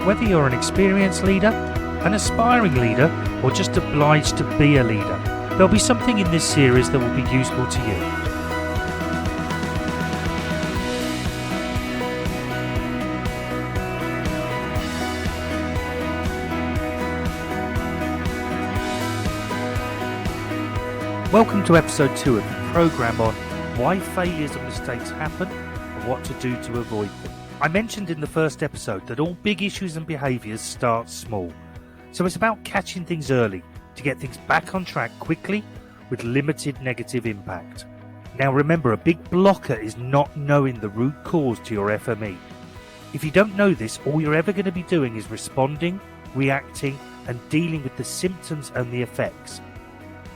Whether you're an experienced leader, an aspiring leader, or just obliged to be a leader, there'll be something in this series that will be useful to you. Welcome to episode 2 of the programme on why failures and mistakes happen and what to do to avoid them. I mentioned in the first episode that all big issues and behaviours start small. So it's about catching things early to get things back on track quickly with limited negative impact. Now remember, a big blocker is not knowing the root cause to your FME. If you don't know this, all you're ever going to be doing is responding, reacting and dealing with the symptoms and the effects.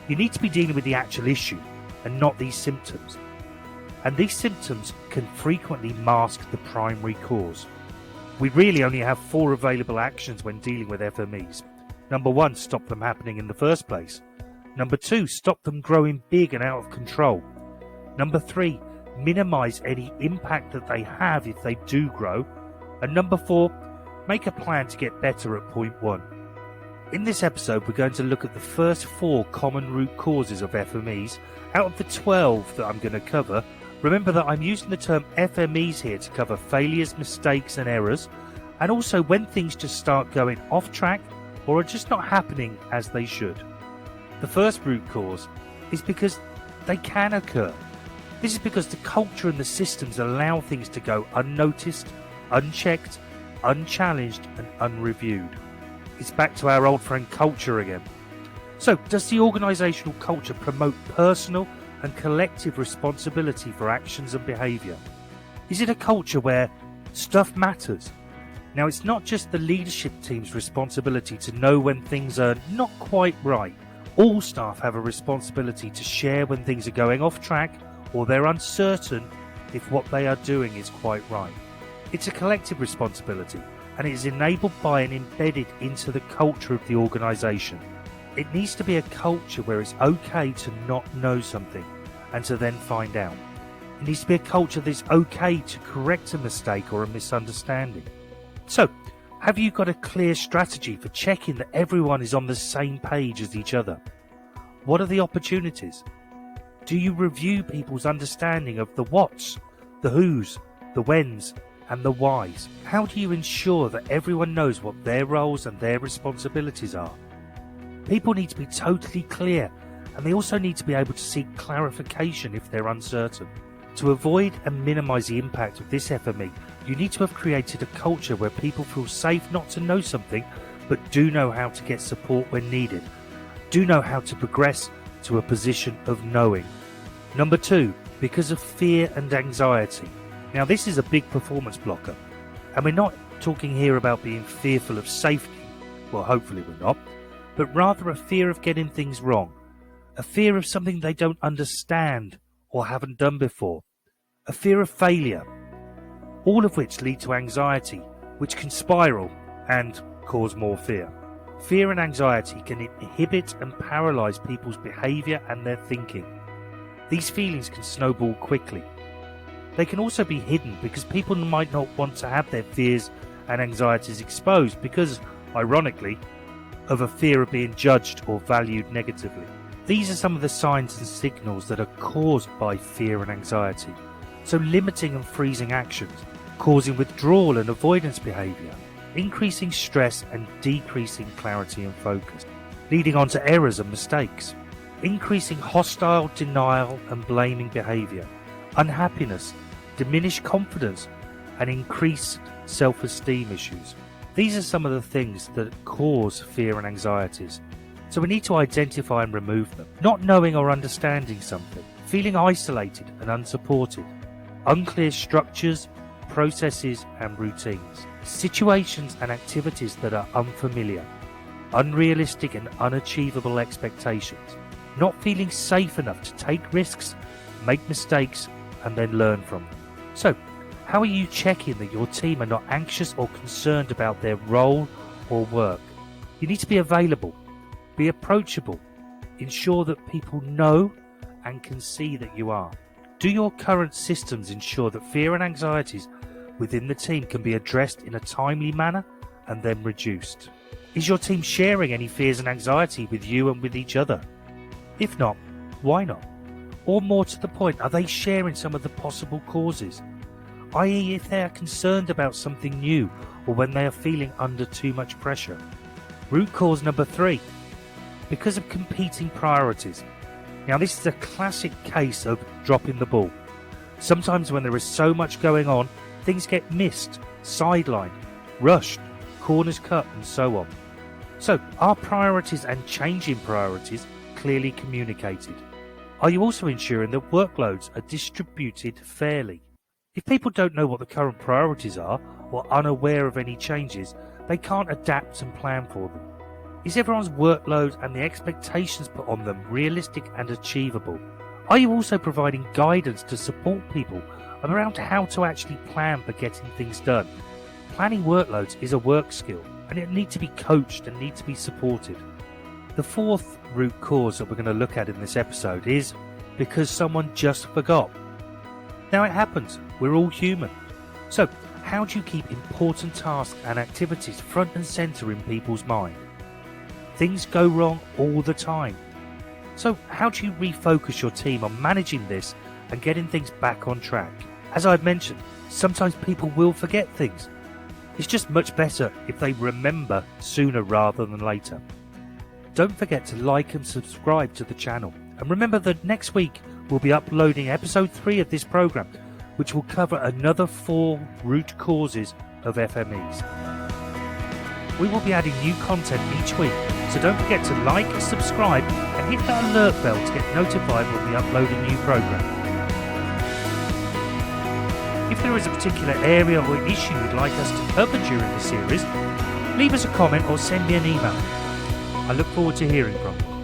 You need to be dealing with the actual issue and not these symptoms. And these symptoms can frequently mask the primary cause. We really only have 4 available actions when dealing with FMEs. Number 1, stop them happening in the first place. Number 2, stop them growing big and out of control. Number 3, minimise any impact that they have if they do grow. And number 4, make a plan to get better at point 1. In this episode, we're going to look at the first 4 common root causes of FMEs. Out of the 12 that I'm going to cover, remember that I'm using the term FMEs here to cover failures, mistakes and errors, and also when things just start going off track or are just not happening as they should. The first root cause is because they can occur. This is because the culture and the systems allow things to go unnoticed, unchecked, unchallenged and unreviewed. It's back to our old friend culture again. So, does the organisational culture promote personal and collective responsibility for actions and behaviour? Is it a culture where stuff matters? Now, it's not just the leadership team's responsibility to know when things are not quite right. All staff have a responsibility to share when things are going off track or they're uncertain if what they are doing is quite right. It's a collective responsibility, and it is enabled by and embedded into the culture of the organisation. It needs to be a culture where it's okay to not know something and to then find out. It needs to be a culture that is okay to correct a mistake or a misunderstanding. So, have you got a clear strategy for checking that everyone is on the same page as each other? What are the opportunities? Do you review people's understanding of the whats, the whos, the whens, and the whys? How do you ensure that everyone knows what their roles and their responsibilities are? People need to be totally clear, and they also need to be able to seek clarification if they're uncertain. To avoid and minimise the impact of this FME, you need to have created a culture where people feel safe not to know something, but do know how to get support when needed, do know how to progress to a position of knowing. Number 2, because of fear and anxiety. Now, this is a big performance blocker, and we're not talking here about being fearful of safety, well hopefully we're not, but rather a fear of getting things wrong, a fear of something they don't understand or haven't done before, a fear of failure, all of which lead to anxiety, which can spiral and cause more fear. Fear and anxiety can inhibit and paralyse people's behaviour and their thinking. These feelings can snowball quickly. They can also be hidden because people might not want to have their fears and anxieties exposed because, ironically, of a fear of being judged or valued negatively. These are some of the signs and signals that are caused by fear and anxiety. So limiting and freezing actions, causing withdrawal and avoidance behaviour, increasing stress and decreasing clarity and focus, leading on to errors and mistakes, increasing hostile denial and blaming behaviour, unhappiness, diminished confidence and increased self-esteem issues. These are some of the things that cause fear and anxieties. So we need to identify and remove them. Not knowing or understanding something, feeling isolated and unsupported, unclear structures, processes and routines, situations and activities that are unfamiliar, unrealistic and unachievable expectations, not feeling safe enough to take risks, make mistakes and then learn from them. So, how are you checking that your team are not anxious or concerned about their role or work? You need to be available, be approachable, ensure that people know and can see that you are. Do your current systems ensure that fear and anxieties within the team can be addressed in a timely manner and then reduced? Is your team sharing any fears and anxiety with you and with each other? If not, why not? Or more to the point, are they sharing some of the possible causes? I.e., if they are concerned about something new or when they are feeling under too much pressure. Root cause number 3. Because of competing priorities. Now, this is a classic case of dropping the ball. Sometimes when there is so much going on, things get missed, sidelined, rushed, corners cut, and so on. So, are priorities and changing priorities clearly communicated? Are you also ensuring that workloads are distributed fairly? If people don't know what the current priorities are or unaware of any changes, they can't adapt and plan for them. Is everyone's workload and the expectations put on them realistic and achievable? Are you also providing guidance to support people around how to actually plan for getting things done? Planning workloads is a work skill and it needs to be coached and needs to be supported. The 4th root cause that we're going to look at in this episode is because someone just forgot. Now it happens, we're all human. So how do you keep important tasks and activities front and centre in people's mind? Things go wrong all the time. So how do you refocus your team on managing this and getting things back on track? As I've mentioned, sometimes people will forget things. It's just much better if they remember sooner rather than later. Don't forget to like and subscribe to the channel. And remember that next week we'll be uploading episode 3 of this program, which will cover another 4 root causes of FMEs. We will be adding new content each week, so don't forget to like, subscribe and hit that alert bell to get notified when we upload a new program. If there is a particular area or issue you'd like us to cover during the series, leave us a comment or send me an email. I look forward to hearing from you.